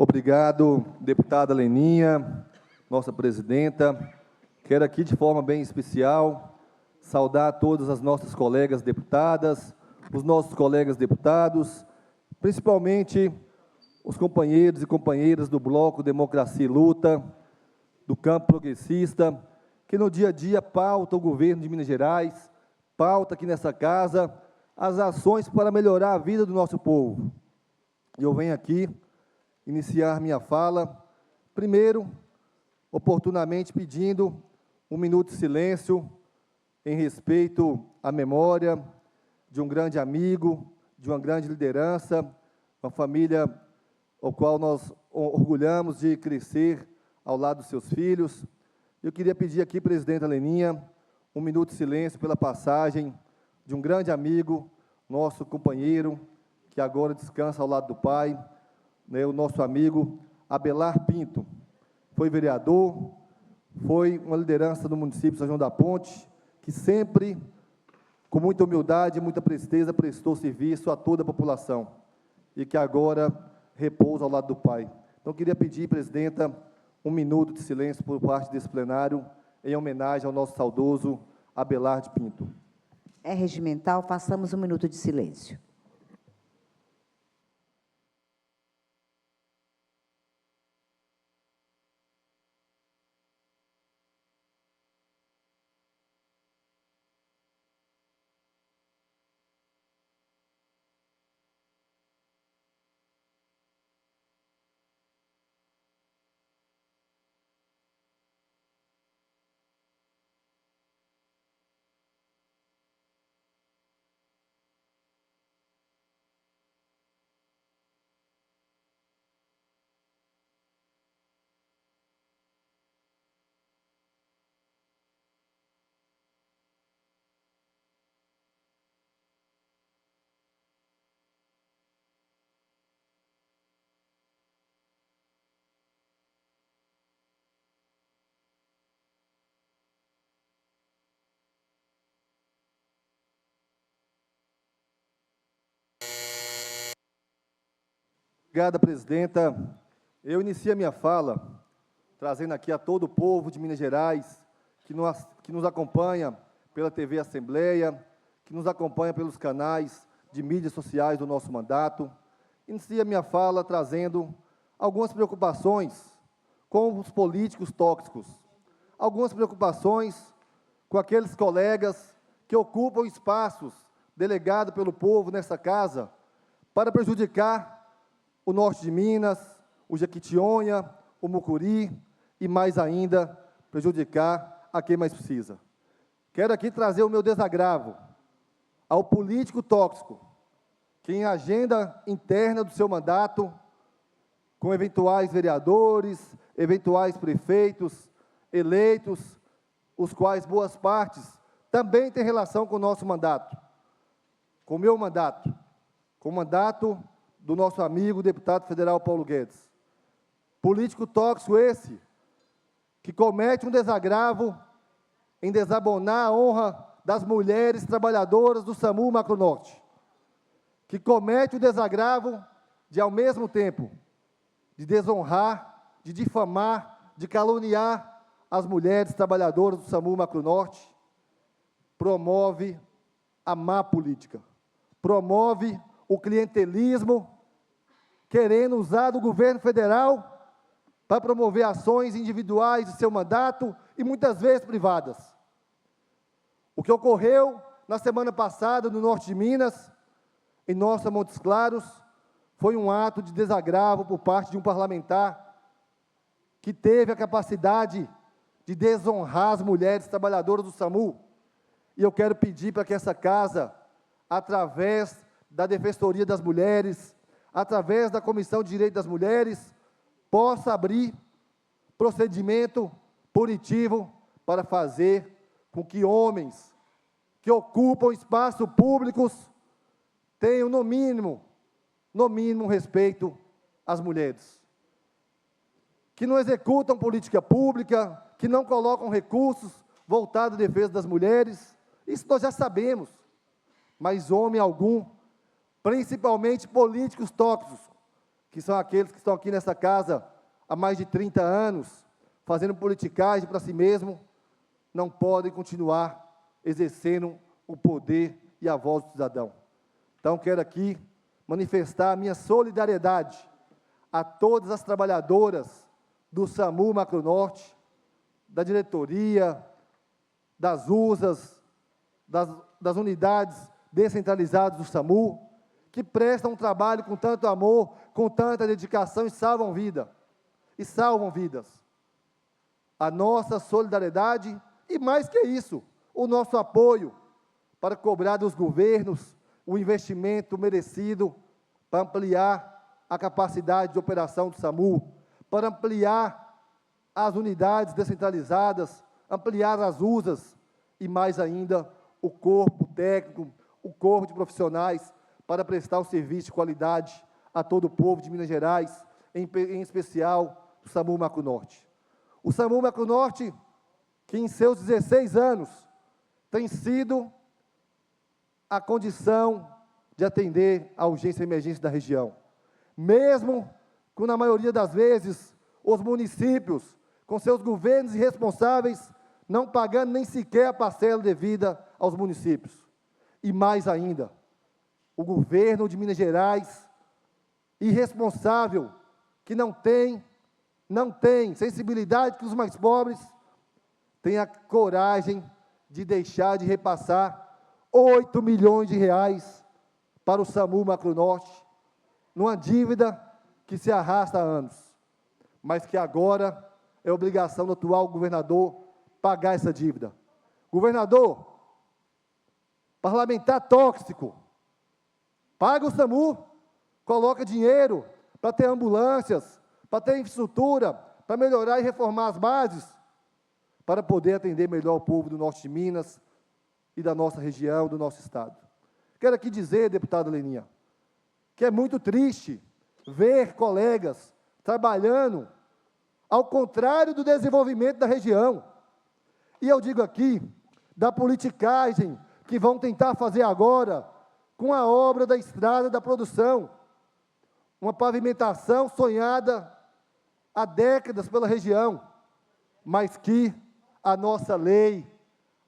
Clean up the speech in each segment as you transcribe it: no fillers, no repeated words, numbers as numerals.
Obrigado, deputada Leninha, nossa presidenta. Quero aqui, de forma bem especial, saudar todas as nossas colegas deputadas, os nossos colegas deputados, principalmente os companheiros e companheiras do Bloco Democracia e Luta, do campo progressista, que no dia a dia pauta o governo de Minas Gerais, pauta aqui nessa casa as ações para melhorar a vida do nosso povo. E eu venho aqui iniciar minha fala, primeiro, oportunamente pedindo um minuto de silêncio em respeito à memória de um grande amigo, de uma grande liderança, uma família ao qual nós orgulhamos de crescer ao lado dos seus filhos. Eu queria pedir aqui, presidenta Leninha, um minuto de silêncio pela passagem de um grande amigo, nosso companheiro, que agora descansa ao lado do Pai, né, o nosso amigo Abelar Pinto. Foi vereador, foi uma liderança do município de São João da Ponte, que sempre, com muita humildade e muita presteza, prestou serviço a toda a população, e que agora repousa ao lado do Pai. Então, queria pedir, presidenta, um minuto de silêncio por parte desse plenário, em homenagem ao nosso saudoso Abelar de Pinto. É regimental, façamos um minuto de silêncio. Obrigada, presidenta. Eu inicio a minha fala trazendo aqui a todo o povo de Minas Gerais que nos acompanha pela TV Assembleia, que nos acompanha pelos canais de mídias sociais do nosso mandato. Inicio a minha fala trazendo algumas preocupações com os políticos tóxicos, algumas preocupações com aqueles colegas que ocupam espaços delegados pelo povo nessa casa para prejudicar o norte de Minas, o Jequitinhonha, o Mucuri e, mais ainda, prejudicar a quem mais precisa. Quero aqui trazer o meu desagravo ao político tóxico, que em agenda interna do seu mandato, com eventuais vereadores, eventuais prefeitos eleitos, os quais boas partes também têm relação com o nosso mandato, com o meu mandato, com o mandato do nosso amigo deputado federal Paulo Guedes. Político tóxico esse, que comete um desagravo em desabonar a honra das mulheres trabalhadoras do SAMU Macronorte, que comete o desagravo de, ao mesmo tempo, de desonrar, de difamar, de caluniar as mulheres trabalhadoras do SAMU Macronorte, promove a má política, promove o clientelismo, querendo usar do governo federal para promover ações individuais de seu mandato e muitas vezes privadas. O que ocorreu na semana passada no norte de Minas, em nossa Montes Claros, foi um ato de desagravo por parte de um parlamentar que teve a capacidade de desonrar as mulheres trabalhadoras do SAMU. E eu quero pedir para que essa casa, através da Defensoria das Mulheres, através da Comissão de Direitos das Mulheres, possa abrir procedimento punitivo para fazer com que homens que ocupam espaços públicos tenham, no mínimo, respeito às mulheres. Que não executam política pública, que não colocam recursos voltados à defesa das mulheres, isso nós já sabemos, mas homem algum, principalmente políticos tóxicos, que são aqueles que estão aqui nessa casa há mais de 30 anos, fazendo politicagem para si mesmo, não podem continuar exercendo o poder e a voz do cidadão. Então, quero aqui manifestar a minha solidariedade a todas as trabalhadoras do SAMU Macronorte, da diretoria, das USAs, das unidades descentralizadas do SAMU, que prestam um trabalho com tanto amor, com tanta dedicação e salvam vidas. A nossa solidariedade e, mais que isso, o nosso apoio para cobrar dos governos o investimento merecido para ampliar a capacidade de operação do SAMU, para ampliar as unidades descentralizadas, ampliar as USAs e, mais ainda, o corpo técnico, o corpo de profissionais para prestar um serviço de qualidade a todo o povo de Minas Gerais, em especial o SAMU Macronorte. O SAMU Macronorte, que em seus 16 anos tem sido a condição de atender a urgência e emergência da região. Mesmo que, na maioria das vezes, os municípios, com seus governos irresponsáveis, não pagando nem sequer a parcela devida aos municípios. E mais ainda, o governo de Minas Gerais, irresponsável, que não tem sensibilidade com os mais pobres, tem a coragem de deixar de repassar 8 milhões de reais para o SAMU Macronorte, numa dívida que se arrasta há anos, mas que agora é obrigação do atual governador pagar essa dívida. Governador, parlamentar tóxico, paga o SAMU, coloca dinheiro para ter ambulâncias, para ter infraestrutura, para melhorar e reformar as bases, para poder atender melhor o povo do norte de Minas e da nossa região, do nosso estado. Quero aqui dizer, deputada Leninha, que é muito triste ver colegas trabalhando ao contrário do desenvolvimento da região. E eu digo aqui, da politicagem que vão tentar fazer agora com a obra da estrada da produção, uma pavimentação sonhada há décadas pela região, mas que a nossa lei,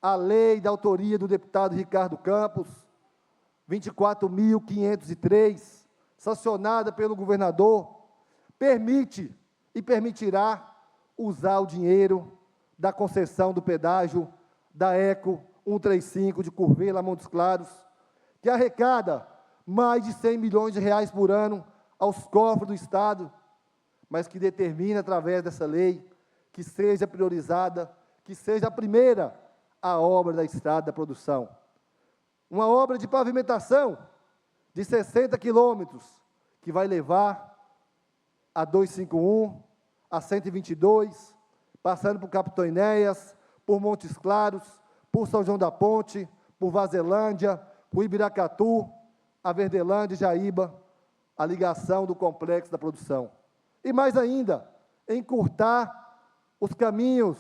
a lei da autoria do deputado Ricardo Campos, 24.503, sancionada pelo governador, permite e permitirá usar o dinheiro da concessão do pedágio da ECO 135 de Curvelo a Montes Claros, que arrecada mais de 100 milhões de reais por ano aos cofres do Estado, mas que determina, através dessa lei, que seja priorizada, que seja a primeira a obra da estrada da produção. Uma obra de pavimentação de 60 quilômetros, que vai levar a 251, a 122, passando por Capitão Enéas, por Montes Claros, por São João da Ponte, por Vazelândia, por Ibiracatu, a Verdelândia e Jaíba, a ligação do complexo da produção. E mais ainda, encurtar os caminhos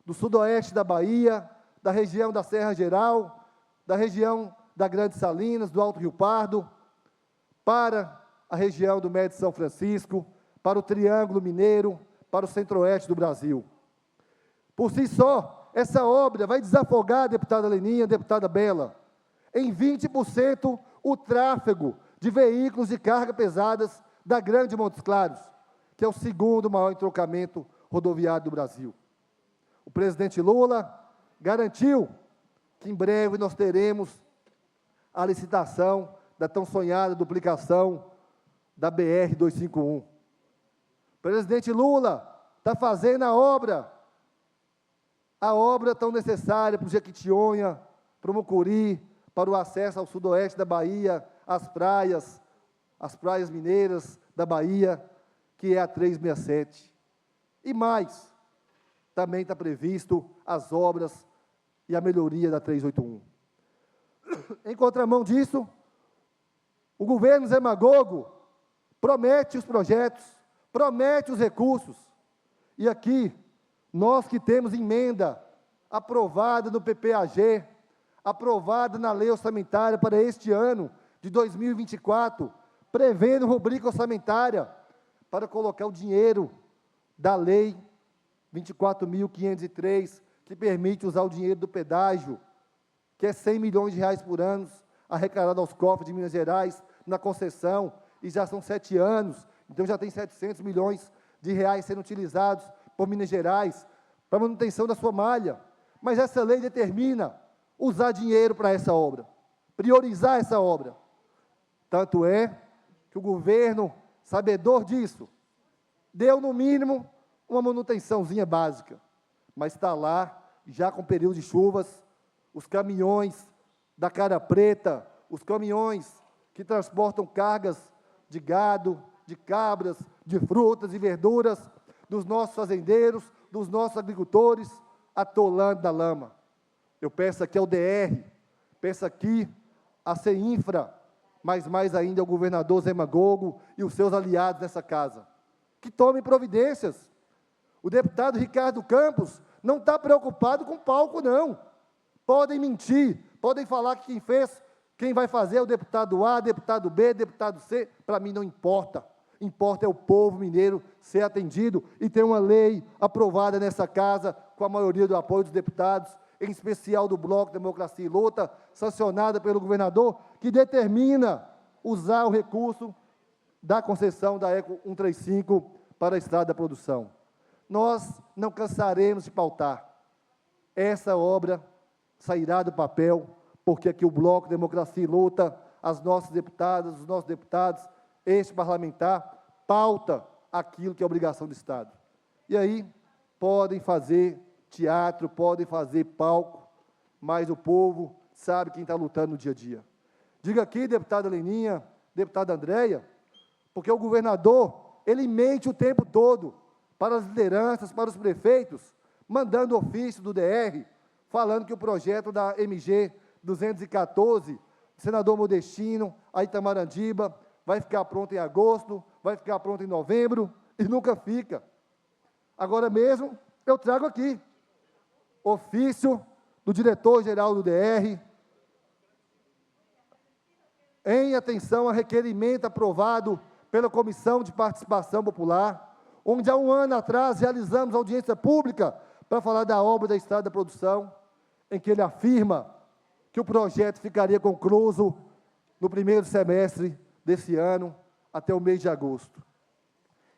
do sudoeste da Bahia, da região da Serra Geral, da região da Grande Salinas, do Alto Rio Pardo, para a região do Médio São Francisco, para o Triângulo Mineiro, para o centro-oeste do Brasil. Por si só, essa obra vai desafogar, deputada Leninha, deputada Bela, em 20% o tráfego de veículos de carga pesadas da Grande Montes Claros, que é o segundo maior entrocamento rodoviário do Brasil. O presidente Lula garantiu que em breve nós teremos a licitação da tão sonhada duplicação da BR-251. O presidente Lula está fazendo a obra tão necessária para o Jequitinhonha, para o Mucuri, para o acesso ao sudoeste da Bahia, as praias mineiras da Bahia, que é a 367. E mais, também está previsto as obras e a melhoria da 381. Em contramão disso, o governo Zemagogo promete os projetos, promete os recursos, e aqui, nós que temos emenda aprovada no PPAG, aprovada na lei orçamentária para este ano de 2024, prevendo rubrica orçamentária para colocar o dinheiro da Lei 24.503, que permite usar o dinheiro do pedágio, que é 100 milhões de reais por ano, arrecadado aos cofres de Minas Gerais, na concessão, e já são 7 anos, então já tem 700 milhões de reais sendo utilizados por Minas Gerais, para manutenção da sua malha. Mas essa lei determina usar dinheiro para essa obra, priorizar essa obra. Tanto é que o governo, sabedor disso, deu, no mínimo, uma manutençãozinha básica, mas está lá, já com período de chuvas, os caminhões da Cara Preta, os caminhões que transportam cargas de gado, de cabras, de frutas e verduras, dos nossos fazendeiros, dos nossos agricultores, atolando da lama. Eu peço aqui ao DR, peço aqui a CEINFRA, mas mais ainda ao governador Zé Magogo e os seus aliados nessa casa, que tomem providências. O deputado Ricardo Campos não está preocupado com palco, não. Podem mentir, podem falar que quem fez, quem vai fazer é o deputado A, deputado B, deputado C, para mim não importa. Importa é o povo mineiro ser atendido e ter uma lei aprovada nessa casa, com a maioria do apoio dos deputados, em especial do Bloco Democracia e Luta, sancionada pelo governador, que determina usar o recurso da concessão da Eco 135 para a estrada da produção. Nós não cansaremos de pautar. Essa obra sairá do papel, porque aqui o Bloco Democracia e Luta, as nossas deputadas, os nossos deputados, este parlamentar, pauta aquilo que é obrigação do Estado. E aí, podem fazer teatro, podem fazer palco, mas o povo sabe quem está lutando no dia a dia. Diga aqui, deputada Leninha, deputada Andréia, porque o governador, ele mente o tempo todo para as lideranças, para os prefeitos, mandando ofício do DR, falando que o projeto da MG 214, senador Modestino, a Itamarandiba, vai ficar pronto em agosto, vai ficar pronto em novembro, e nunca fica. Agora mesmo, eu trago aqui, ofício do diretor-geral do DR, em atenção a requerimento aprovado pela Comissão de Participação Popular, onde há um ano atrás realizamos audiência pública para falar da obra da Estrada da Produção, em que ele afirma que o projeto ficaria concluído no primeiro semestre desse ano, até o mês de agosto.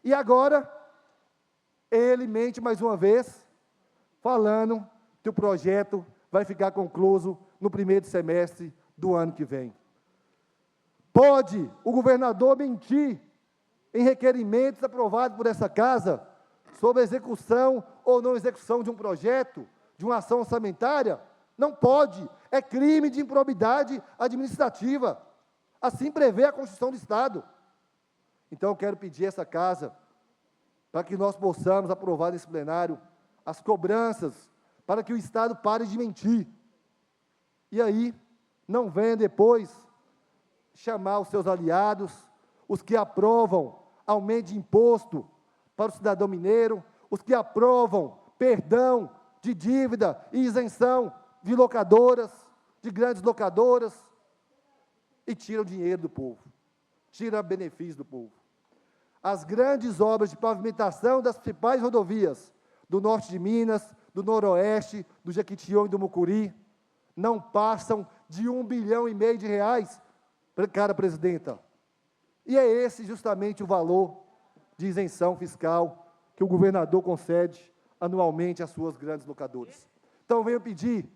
E agora, ele mente mais uma vez, falando que o projeto vai ficar concluído no primeiro semestre do ano que vem. Pode o governador mentir em requerimentos aprovados por essa casa sobre a execução ou não execução de um projeto, de uma ação orçamentária? Não pode, é crime de improbidade administrativa. Assim prevê a Constituição do Estado. Então, eu quero pedir a essa casa, para que nós possamos aprovar nesse plenário as cobranças, para que o Estado pare de mentir. E aí, não venha depois chamar os seus aliados, os que aprovam aumento de imposto para o cidadão mineiro, os que aprovam perdão de dívida e isenção de locadoras, de grandes locadoras, e tiram dinheiro do povo, tiram benefício do povo. As grandes obras de pavimentação das principais rodovias do norte de Minas, do noroeste, do Jequitinhonha e do Mucuri, não passam de R$1,5 bilhão de reais, cara presidenta. E é esse justamente o valor de isenção fiscal que o governador concede anualmente às suas grandes locadoras. Então, eu venho pedir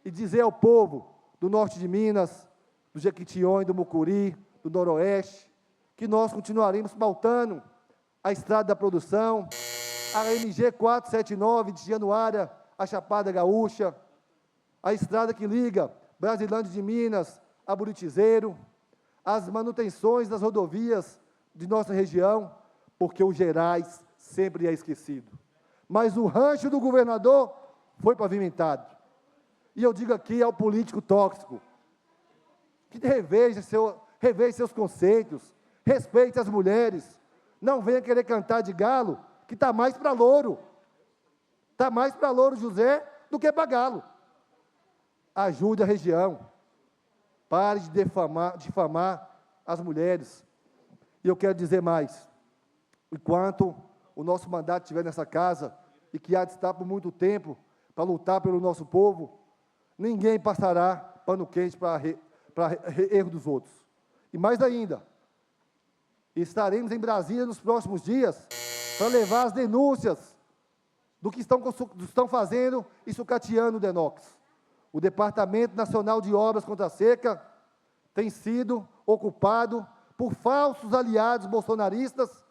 e dizer ao povo do norte de Minas, do Jequitinhonha, do Mucuri, do noroeste, que nós continuaremos pautando a estrada da produção, a MG 479 de Januária a Chapada Gaúcha, a estrada que liga Brasilândia de Minas a Buritizeiro, as manutenções das rodovias de nossa região, porque o Gerais sempre é esquecido. Mas o rancho do governador foi pavimentado. E eu digo aqui ao político tóxico, que reveja seus conceitos, respeite as mulheres, não venha querer cantar de galo, que está mais para louro. Está mais para louro José do que para galo. Ajude a região. Pare de difamar as mulheres. E eu quero dizer mais. enquanto o nosso mandato estiver nessa casa, e que há de estar por muito tempo, para lutar pelo nosso povo, ninguém passará pano quente para erro dos outros. E mais ainda, estaremos em Brasília nos próximos dias para levar as denúncias do que estão fazendo e sucateando o DENOX. O Departamento Nacional de Obras contra a Seca tem sido ocupado por falsos aliados bolsonaristas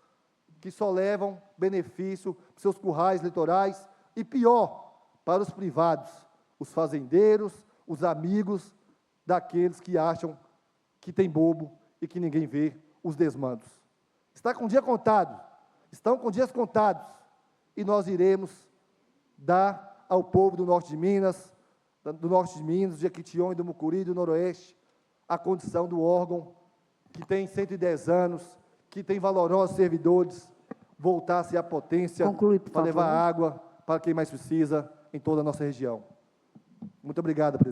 que só levam benefício para seus currais eleitorais e, pior, para os privados, os fazendeiros, os amigos daqueles que acham que tem bobo e que ninguém vê os desmandos. Está com dia contado, estão com dias contados, e nós iremos dar ao povo do norte de Minas, do Jequitinhonha, do Mucuri, do Noroeste, a condição do órgão que tem 110 anos, que tem valorosos servidores, voltar a ser a potência para levar água para quem mais precisa em toda a nossa região. Muito obrigado, presidente.